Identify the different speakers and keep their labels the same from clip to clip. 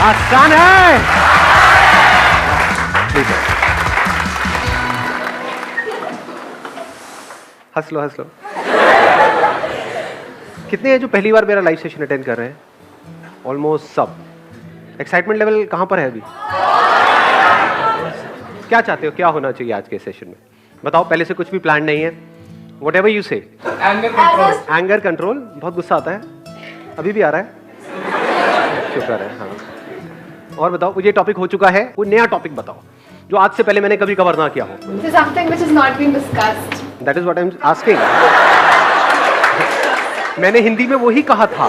Speaker 1: आसान है। हंस लो हंस लो। कितने हैं जो पहली बार मेरा लाइव सेशन अटेंड कर रहे हैं? ऑलमोस्ट सब। एक्साइटमेंट लेवल कहां पर है अभी? क्या चाहते हो, क्या होना चाहिए आज के सेशन में? बताओ, पहले से कुछ भी प्लान नहीं है? Whatever you say. Anger control. बहुत गुस्सा आता है, अभी भी आ रहा है? शुक्र है। हाँ, और बताओ, ये टॉपिक हो चुका है, कोई नया टॉपिक बताओ जो आज से पहले मैंने कभी कवर ना किया हो।
Speaker 2: Something which has not been discussed.
Speaker 1: That is what I'm asking. मैंने हिंदी में वही कहा था।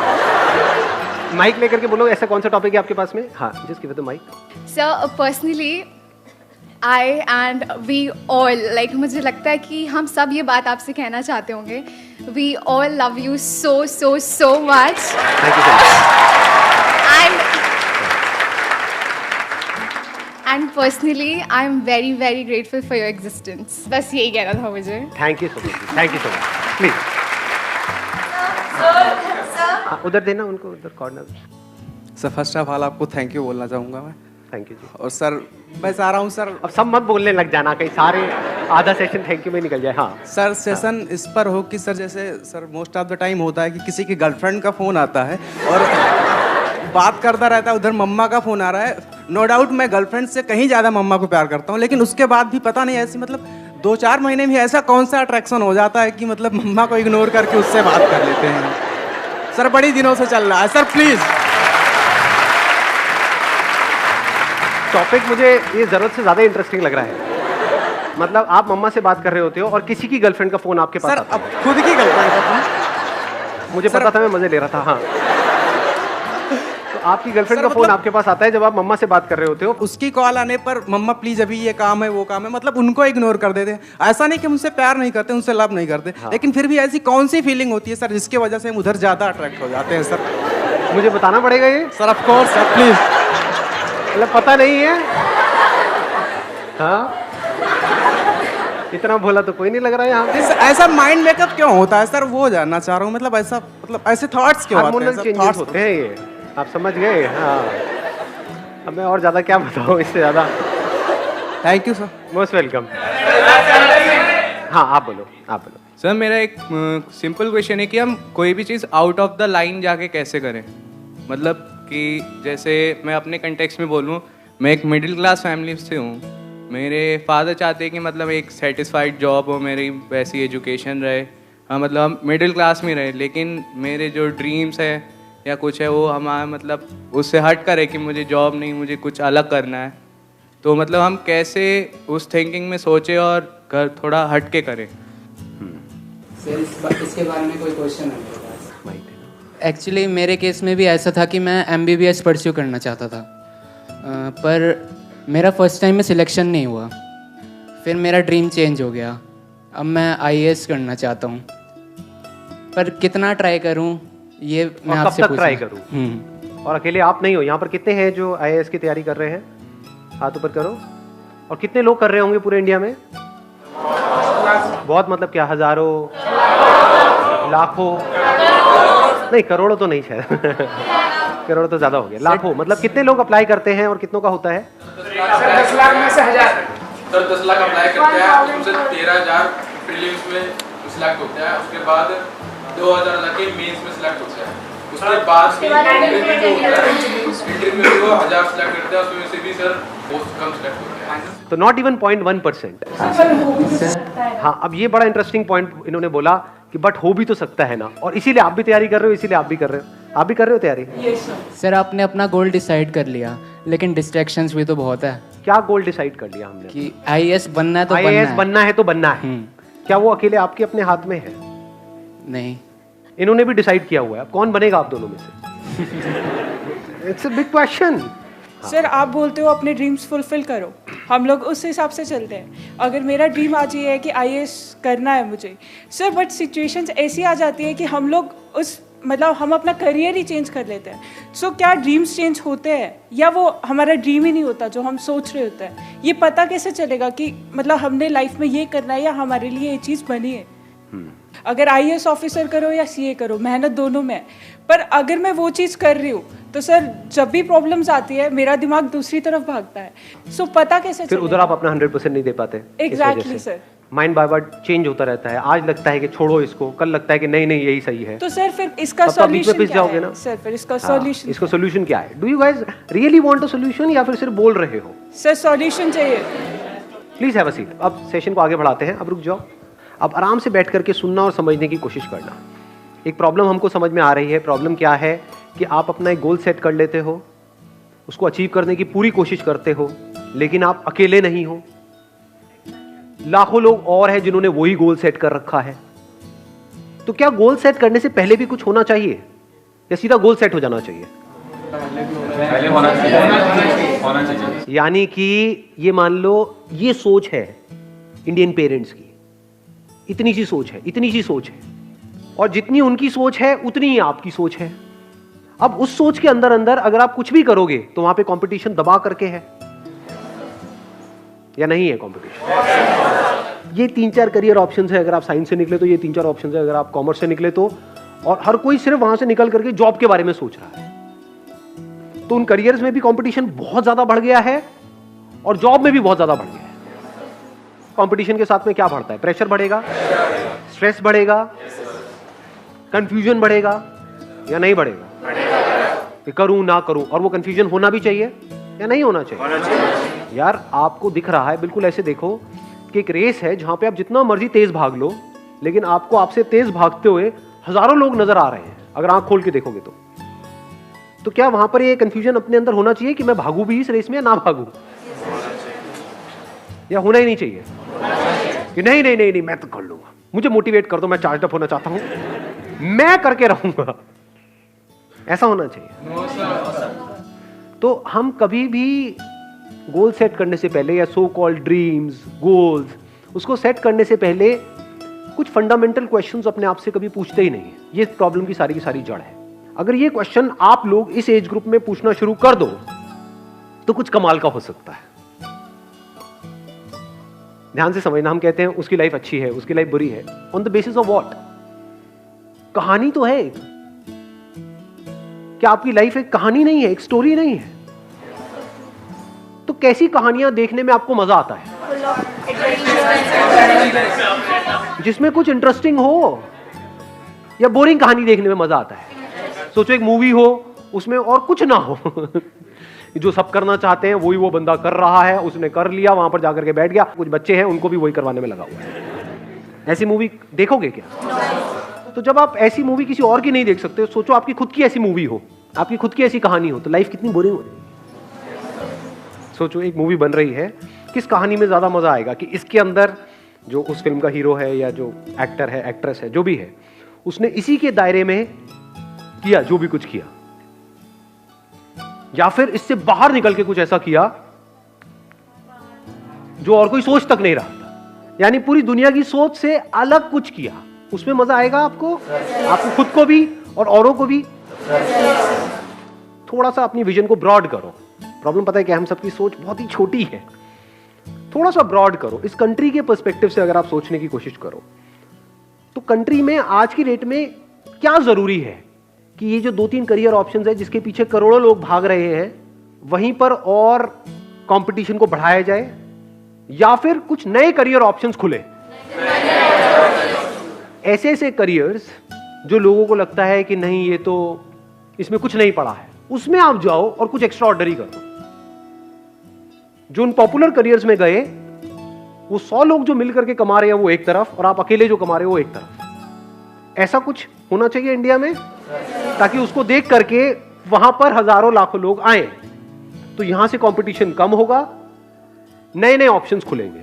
Speaker 1: माइक लेकर के बोलो, ऐसा कौन सा टॉपिक है आपके पास में? हाँ, just give it the mic.
Speaker 2: Sir, personally, I and we all, like, मुझे लगता है कि हम सब ये बात आपसे कहना चाहते होंगे. We all love you so so so much.
Speaker 1: Thank you so much.
Speaker 2: And personally, I am very very grateful for your existence. बस यही कहना था मुझे.
Speaker 1: Thank you so much. Thank you so much. Please. उधर देना उनको, उधर corner.
Speaker 3: Sir first of all आपको थैंक यू बोलना चाहूँगा मैं।
Speaker 1: थैंक यू जी।
Speaker 3: और सर मैं चाह रहा हूँ सर,
Speaker 1: अब सब मत बोलने लग जाना, कहीं सारे आधा सेशन थैंक यू में निकल जाए। हाँ
Speaker 3: सर सेशन इस पर हो कि सर जैसे sir most of the time होता है कि किसी की गर्लफ्रेंड का फ़ोन आता है और बात करता रहता है, उधर मम्मा का फ़ोन आ रहा है। नो डाउट मैं गर्लफ्रेंड से कहीं ज़्यादा मम्मा को प्यार करता हूँ, लेकिन उसके बाद भी पता नहीं ऐसी मतलब 2-4 महीने में ऐसा कौन सा अट्रैक्शन हो जाता है कि मतलब मम्मा को इग्नोर करके उससे बात कर लेते हैं। सर बड़ी दिनों से चल रहा है सर, प्लीज़।
Speaker 1: टॉपिक मुझे ये जरूरत से ज्यादा इंटरेस्टिंग लग रहा है। मतलब आप मम्मा से बात कर रहे होते हो और किसी की गर्लफ्रेंड का फोन आपके पास
Speaker 3: सर
Speaker 1: आता है।
Speaker 3: अब खुद की गर्लफ्रेंड का फोन?
Speaker 1: मुझे पता था, मैं मजे ले रहा था। हाँ, तो आपकी गर्लफ्रेंड का फोन आपके पास आता है जब आप मम्मा से बात कर रहे होते हो।
Speaker 3: उसकी कॉल आने पर मम्मा प्लीज अभी ये काम है वो काम है, मतलब उनको इग्नोर कर देते हैं। ऐसा नहीं कि उनसे प्यार नहीं करते, उनसे लव नहीं करते,
Speaker 1: हाँ।
Speaker 3: लेकिन फिर भी ऐसी कौन सी फीलिंग होती है सर जिसकी वजह से हम उधर ज्यादा अट्रैक्ट हो जाते हैं सर?
Speaker 1: मुझे बताना पड़ेगा ये?
Speaker 3: Sir of course sir, please.
Speaker 1: मतलब पता नहीं है? हाँ, इतना भोला तो कोई नहीं लग रहा है यहाँ पे।
Speaker 3: ऐसा माइंड मेकअप क्यों होता है सर, वो जानना चाह रहा हूँ। मतलब ऐसा मतलब ऐसे थॉट्स क्यों आते हैं
Speaker 1: हार्मोनल
Speaker 3: सर?
Speaker 1: चेंजेस
Speaker 3: थॉट्स
Speaker 1: होते हैं ये, आप समझ गए? हाँ, अब मैं और ज्यादा क्या बताऊँ इससे ज्यादा।
Speaker 3: Thank you sir.
Speaker 1: Most welcome. हाँ, आप बोलो आप बोलो।
Speaker 4: सर मेरा एक सिंपल क्वेश्चन है कि हम कोई भी चीज़ आउट ऑफ द लाइन जाके कैसे करें? मतलब कि जैसे मैं अपने कंटेक्स्ट में बोलूँ, मैं एक मिडिल क्लास फैमिली से हूँ। मेरे फादर चाहते हैं कि मतलब एक सेटिस्फाइड जॉब हो, मेरी वैसी एजुकेशन रहे, हाँ मतलब हम मिडिल क्लास में रहे, लेकिन मेरे जो ड्रीम्स है या कुछ है वो हमारा मतलब उससे हट कर है कि मुझे जॉब नहीं, मुझे कुछ अलग करना है। तो मतलब हम कैसे उस थिंकिंग में सोचें और थोड़ा हट के करें?
Speaker 5: सर इसके बारे में कोई क्वेश्चन है मेरे पास?
Speaker 6: एक्चुअली मेरे केस में भी ऐसा था कि मैं MBBS परस्यू करना चाहता था, पर मेरा फर्स्ट टाइम में सिलेक्शन नहीं हुआ। फिर मेरा ड्रीम चेंज हो गया, अब मैं IAS करना चाहता हूँ, पर कितना ट्राई करूँ ये मैं आपसे
Speaker 1: कब तक ट्राई करूँ? और अकेले आप नहीं हो, यहाँ पर कितने हैं जो IAS की तैयारी कर रहे हैं? हाथ ऊपर करो। और कितने लोग कर रहे होंगे पूरे इंडिया में? बहुत, मतलब क्या हजारों, लाखों? नहीं, करोड़ों तो नहीं शायद। करोड़ तो ज्यादा हो गया, लाखों। मतलब कितने लोग अप्लाई करते हैं और कितनों का होता है?
Speaker 5: 10 लाख में से 1000।
Speaker 7: सर 10 लाख अप्लाई करते हैं, उसमें से 13,000 प्रीलिम्स में सिलेक्ट होते हैं, उसके बाद 2,000 लगे मेंस में सिलेक्ट होते हैं, उसके बाद इंटरव्यू में वो 1000 सिलेक्ट करते हैं, उसमें से भी सर बहुत कम सिलेक्ट होते हैं।
Speaker 1: तो नॉट इवन 0.1%। हाँ, अब ये बड़ा इंटरेस्टिंग पॉइंट इन्होंने बोला कि बट हो भी तो सकता है ना, और इसीलिए आप भी तैयारी कर रहे हो, इसीलिए आप भी कर रहे हो। आप भी कर रहे हो तैयारी?
Speaker 6: सर आपने अपना गोल डिसाइड कर लिया, लेकिन डिस्ट्रैक्शंस भी तो बहुत है।
Speaker 1: क्या गोल डिसाइड कर लिया हमने?
Speaker 6: कि IAS बनना है तो
Speaker 1: IAS बनना है तो बनना है। क्या वो अकेले आपके अपने हाथ में है?
Speaker 6: नहीं,
Speaker 1: इन्होंने भी डिसाइड किया हुआ है। अब कौन बनेगा आप दोनों में से? It's a big question.
Speaker 8: Sir आप बोलते हो अपने ड्रीम्स फुलफिल करो, हम लोग उस हिसाब से चलते हैं। अगर मेरा ड्रीम आज ये है कि IAS करना है मुझे सर, बट सिचुएशंस ऐसी आ जाती है कि हम लोग उस मतलब हम अपना करियर ही चेंज कर लेते हैं। सो क्या ड्रीम्स चेंज होते हैं या वो हमारा ड्रीम ही नहीं होता जो हम सोच रहे होते हैं? ये पता कैसे चलेगा कि मतलब हमने लाइफ में ये करना है या हमारे लिए ये चीज़ बनी है? अगर IAS ऑफिसर करो या CA करो, मेहनत दोनों में है। पर अगर मैं वो चीज़ कर रही हूँ तो सर जब भी प्रॉब्लम्स आती है मेरा दिमाग दूसरी तरफ भागता है। सो पता कैसे
Speaker 1: फिर उधर आप अपना 100% नहीं दे पाते।
Speaker 8: एग्जैक्टली सर,
Speaker 1: माइंड बाय बार चेंज होता रहता है। आज लगता है कि छोड़ो इसको, कल लगता है कि नहीं नहीं यही सही है।
Speaker 8: तो सर फिर इसका
Speaker 1: तब तो बीच में
Speaker 8: सॉल्यूशन
Speaker 1: पिस
Speaker 8: क्या
Speaker 1: जाओगे
Speaker 8: है?
Speaker 1: ना।
Speaker 8: सर फिर इसका
Speaker 1: हाँ,
Speaker 8: सॉल्यूशन
Speaker 1: इसका सोल्यूशन क्या है? Do you guys really want a solution या फिर सिर्फ बोल रहे हो?
Speaker 8: सर सॉल्यूशन चाहिए।
Speaker 1: Please have a seat. अब सेशन को आगे बढ़ाते हैं। अब रुक जाओ। अब आराम से बैठ करके सुनना और समझने की कोशिश करना। एक प्रॉब्लम हमको समझ में आ रही है। प्रॉब्लम क्या है कि आप अपना एक गोल सेट कर लेते हो, उसको अचीव करने की पूरी कोशिश करते हो, लेकिन आप अकेले नहीं हो। लाखों लोग और हैं जिन्होंने वही गोल सेट कर रखा है। तो क्या गोल सेट करने से पहले भी कुछ होना चाहिए या सीधा गोल सेट हो जाना चाहिए?
Speaker 7: पहले होना चाहिए।
Speaker 1: यानी कि ये मान लो ये सोच है इंडियन पेरेंट्स की, इतनी सी सोच है, इतनी सी सोच है, और जितनी उनकी सोच है उतनी ही आपकी सोच है। अब उस सोच के अंदर अंदर अगर आप कुछ भी करोगे तो वहां पे कंपटीशन दबा करके है या नहीं है कंपटीशन? ये 3-4 करियर ऑप्शंस है। अगर आप साइंस से निकले तो ये 3-4 ऑप्शंस है, अगर आप कॉमर्स से निकले तो, और हर कोई सिर्फ वहां से निकल करके जॉब के बारे में सोच रहा है। तो उन करियर्स में भी कंपटीशन बहुत ज्यादा बढ़ गया है और जॉब में भी बहुत ज्यादा बढ़ गया है। कंपटीशन के साथ में क्या बढ़ता है? प्रेशर बढ़ेगा, स्ट्रेस बढ़ेगा, कंफ्यूजन बढ़ेगा या नहीं बढ़ेगा? कि करूं ना करूं, और वो कंफ्यूजन होना भी चाहिए या नहीं होना चाहिए? यार आपको दिख रहा है, बिल्कुल ऐसे देखो कि एक रेस है जहां पे आप जितना मर्जी तेज भाग लो, लेकिन आपको आपसे तेज भागते हुए हजारों लोग नजर आ रहे हैं अगर आंख खोल के देखोगे तो क्या वहां पर ये कंफ्यूजन अपने अंदर होना चाहिए कि मैं भागू भी इस रेस में या ना भागू? या होना ही नहीं चाहिए कि नहीं नहीं नहीं नहीं मैं तो कर लूंगा, मुझे मोटिवेट कर दो, मैं चार्ज अप होना चाहता हूं, मैं करके रहूंगा, ऐसा होना चाहिए। तो हम कभी भी गोल सेट करने से पहले या सो कॉल्ड ड्रीम्स, गोल्स, उसको सेट करने से पहले कुछ फंडामेंटल क्वेश्चंस अपने आप से कभी पूछते ही नहीं है। ये प्रॉब्लम की सारी जड़ है। अगर ये क्वेश्चन आप लोग इस एज ग्रुप में पूछना शुरू कर दो तो कुछ कमाल का हो सकता है। ध्यान से समझना, हम कहते हैं उसकी लाइफ अच्छी है, उसकी लाइफ बुरी है, on the basis of what? कहानी तो है एक। क्या आपकी लाइफ एक कहानी नहीं है, एक स्टोरी नहीं है? तो कैसी कहानियां देखने में आपको मजा आता है? जिसमें कुछ इंटरेस्टिंग हो, या बोरिंग कहानी देखने में मजा आता है? सोचो एक मूवी हो, उसमें और कुछ ना हो जो सब करना चाहते हैं वही वो बंदा कर रहा है, उसने कर लिया, वहां पर जाकर के बैठ गया, कुछ बच्चे हैं उनको भी वही करवाने में लगा हुआ है। ऐसी मूवी देखोगे क्या? तो जब आप ऐसी मूवी किसी और की नहीं देख सकते, सोचो आपकी खुद की ऐसी मूवी हो, आपकी खुद की ऐसी कहानी हो, तो लाइफ कितनी बोरिंग हो जाएगी। सोचो एक मूवी बन रही है, किस कहानी में ज्यादा मजा आएगा कि इसके अंदर जो उस फिल्म का हीरो है या जो एक्टर है, एक्ट्रेस है, जो भी है, उसने इसी के दायरे में किया जो भी कुछ किया, या फिर इससे बाहर निकल के कुछ ऐसा किया जो और कोई सोच तक नहीं रहा था, यानी पूरी दुनिया की सोच से अलग कुछ किया, उसमें मजा आएगा आपको, आपको खुद को भी और औरों को भी। थोड़ा सा अपनी विजन को ब्रॉड करो। प्रॉब्लम पता है कि हम सबकी सोच बहुत ही छोटी है, थोड़ा सा ब्रॉड करो। इस कंट्री के पर्सपेक्टिव से अगर आप सोचने की कोशिश करो तो कंट्री में आज की डेट में क्या जरूरी है कि ये जो 2-3 करियर ऑप्शंस है जिसके पीछे करोड़ों लोग भाग रहे हैं, वहीं पर और कंपटीशन को बढ़ाया जाए, या फिर कुछ नए करियर ऑप्शंस खुले, ऐसे ऐसे करियर्स जो लोगों को लगता है कि नहीं ये तो इसमें कुछ नहीं पड़ा है, उसमें आप जाओ और कुछ एक्स्ट्रा ऑर्डिनरी करो। जो उन पॉपुलर करियर्स में गए, वो 100 लोग जो मिलकर के कमा रहे हैं वो एक तरफ, और आप अकेले जो कमा रहे हो वो एक तरफ। ऐसा कुछ होना चाहिए इंडिया में, ताकि उसको देख करके वहां पर हजारों लाखों लोग आए, तो यहां से कंपटीशन कम होगा, नए नए ऑप्शंस खुलेंगे।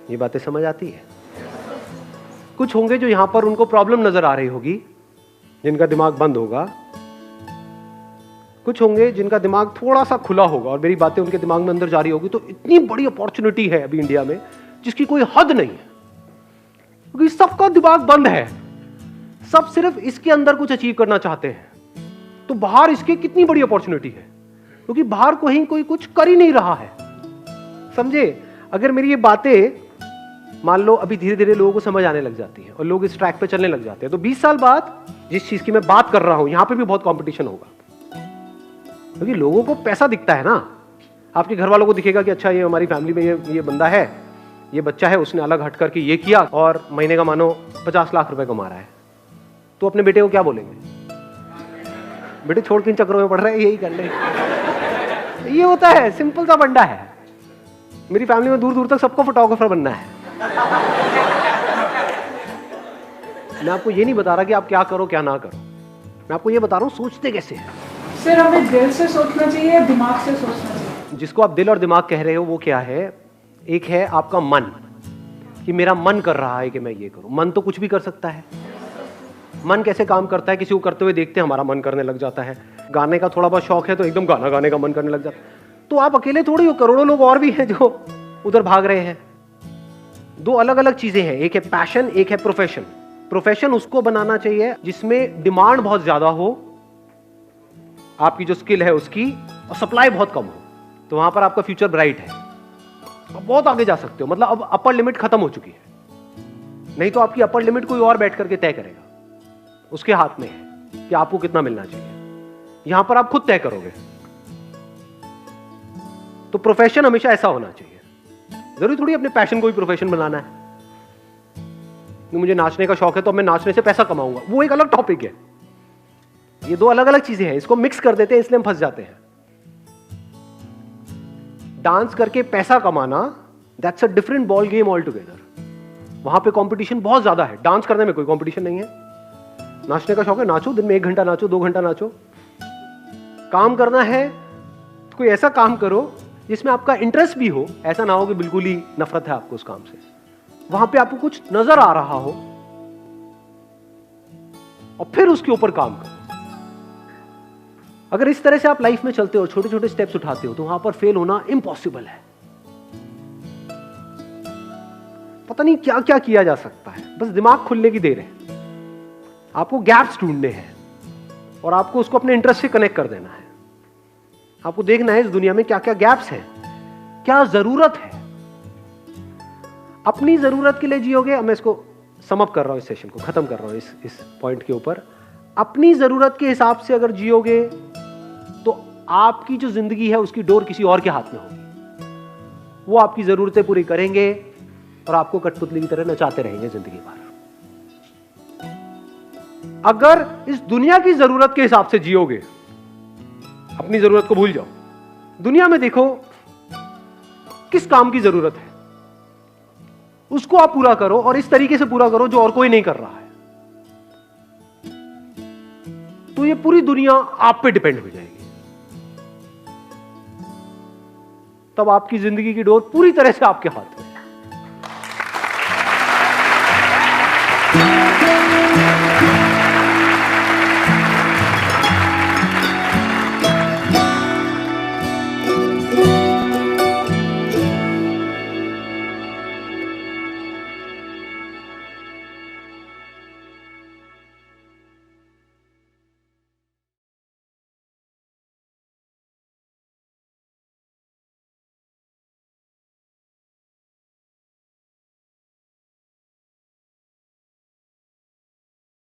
Speaker 1: ये बातें समझ आती है? कुछ होंगे जो यहां पर उनको प्रॉब्लम नजर आ रही होगी, जिनका दिमाग बंद होगा, कुछ होंगे जिनका दिमाग थोड़ा सा खुला होगा और मेरी बातें उनके दिमाग में अंदर जा रही होगी। तो इतनी बड़ी अपॉर्चुनिटी है अभी इंडिया में जिसकी कोई हद नहीं है, क्योंकि सबका दिमाग बंद है, सब सिर्फ इसके अंदर कुछ अचीव करना चाहते हैं। तो बाहर इसके कितनी बड़ी अपॉर्चुनिटी है, क्योंकि बाहर कोई कुछ कर ही नहीं रहा है। समझे? अगर मेरी ये बातें मान लो अभी धीरे धीरे लोगों को समझ आने लग जाती है और लोग इस ट्रैक पे चलने लग जाते हैं, तो 20 साल बाद जिस चीज की मैं बात कर रहा हूं यहां पे भी बहुत कंपटीशन होगा, क्योंकि लोगों को पैसा दिखता है ना। आपके घर वालों को दिखेगा कि अच्छा ये हमारी फैमिली में ये बंदा है, ये बच्चा है, उसने अलग हट करके ये किया और महीने का मानो 50 लाख रुपए कमा रहा है, तो अपने बेटे को क्या बोलेंगे? बेटे छोड़ किन चक्रों में पड़ रहा है, यही कर ले। ये होता है, सिंपल सा बंदा है। मेरी फैमिली में दूर दूर तक सबको फोटोग्राफर बनना है। मैं आपको ये नहीं बता रहा कि आप क्या करो क्या ना करो, मैं आपको ये बता रहा हूँ सोचते कैसे हैं।
Speaker 8: सर हमें दिल से सोचना चाहिए या दिमाग से सोचना चाहिए?
Speaker 1: जिसको आप दिल और दिमाग कह रहे हो वो क्या है? एक है आपका मन, कि मेरा मन कर रहा है कि मैं ये करूं। मन तो कुछ भी कर सकता है। मन कैसे काम करता है? किसी को करते हुए देखते हैं, हमारा मन करने लग जाता है। गाने का थोड़ा बहुत शौक है तो एकदम गाना गाने का मन करने लग जाता है। तो आप अकेले थोड़ी हो, करोड़ों लोग और भी हैं जो उधर भाग रहे हैं। दो अलग अलग चीजें हैं, एक है पैशन, एक है प्रोफेशन। प्रोफेशन उसको बनाना चाहिए जिसमें डिमांड बहुत ज्यादा हो, आपकी जो स्किल है उसकी, और सप्लाई बहुत कम हो, तो वहां पर आपका फ्यूचर ब्राइट है। आप बहुत आगे जा सकते हो, मतलब अब अपर लिमिट खत्म हो चुकी है। नहीं तो आपकी अपर लिमिट कोई और बैठ करके तय करेगा, उसके हाथ में है कि आपको कितना मिलना चाहिए। यहां पर आप खुद तय करोगे। तो प्रोफेशन हमेशा ऐसा होना चाहिए। जरूरी थोड़ी अपने पैशन को भी प्रोफेशन बनाना है। मुझे नाचने का शौक है तो मैं नाचने से पैसा कमाऊंगा, वो एक अलग टॉपिक है। ये दो अलग अलग चीजें हैं, इसको मिक्स कर देते हैं, इसलिए हम फंस जाते हैं। डांस करके पैसा कमाना, that's a different ball game all together. वहां पे कंपटीशन बहुत ज्यादा है, डांस करने में कोई कंपटीशन नहीं है। नाचने का शौक है, नाचो, दिन में 1 घंटा नाचो, 2 घंटा नाचो। काम करना है तो कोई ऐसा काम करो जिसमें आपका इंटरेस्ट भी हो, ऐसा ना हो कि बिल्कुल ही नफरत है आपको उस काम से। वहां पे आपको कुछ नजर आ रहा हो और फिर उसके ऊपर काम करो। अगर इस तरह से आप लाइफ में चलते हो, छोटे छोटे स्टेप्स उठाते हो, तो वहां पर फेल होना इम्पॉसिबल है। पता नहीं क्या क्या किया जा सकता है, बस दिमाग खुलने की देर है। आपको गैप्स ढूंढने हैं और आपको उसको अपने इंटरेस्ट से कनेक्ट कर देना है। आपको देखना है इस दुनिया में क्या क्या गैप्स हैं, क्या जरूरत है। अपनी जरूरत के लिए जियोगे। मैं इसको समअप कर रहा हूं, इस सेशन को खत्म कर रहा हूं इस पॉइंट के ऊपर। अपनी जरूरत के हिसाब से अगर जियोगे तो आपकी जो जिंदगी है उसकी डोर किसी और के हाथ में होगी। वो आपकी जरूरतें पूरी करेंगे और आपको कठपुतली की तरह नचाते रहेंगे जिंदगी भर। अगर इस दुनिया की जरूरत के हिसाब से जियोगे, अपनी जरूरत को भूल जाओ। दुनिया में देखो किस काम की जरूरत है, उसको आप पूरा करो और इस तरीके से पूरा करो जो और कोई नहीं कर रहा है। तो ये पूरी दुनिया आप पे डिपेंड हो जाएगी। तब आपकी जिंदगी की डोर पूरी तरह से आपके हाथ में।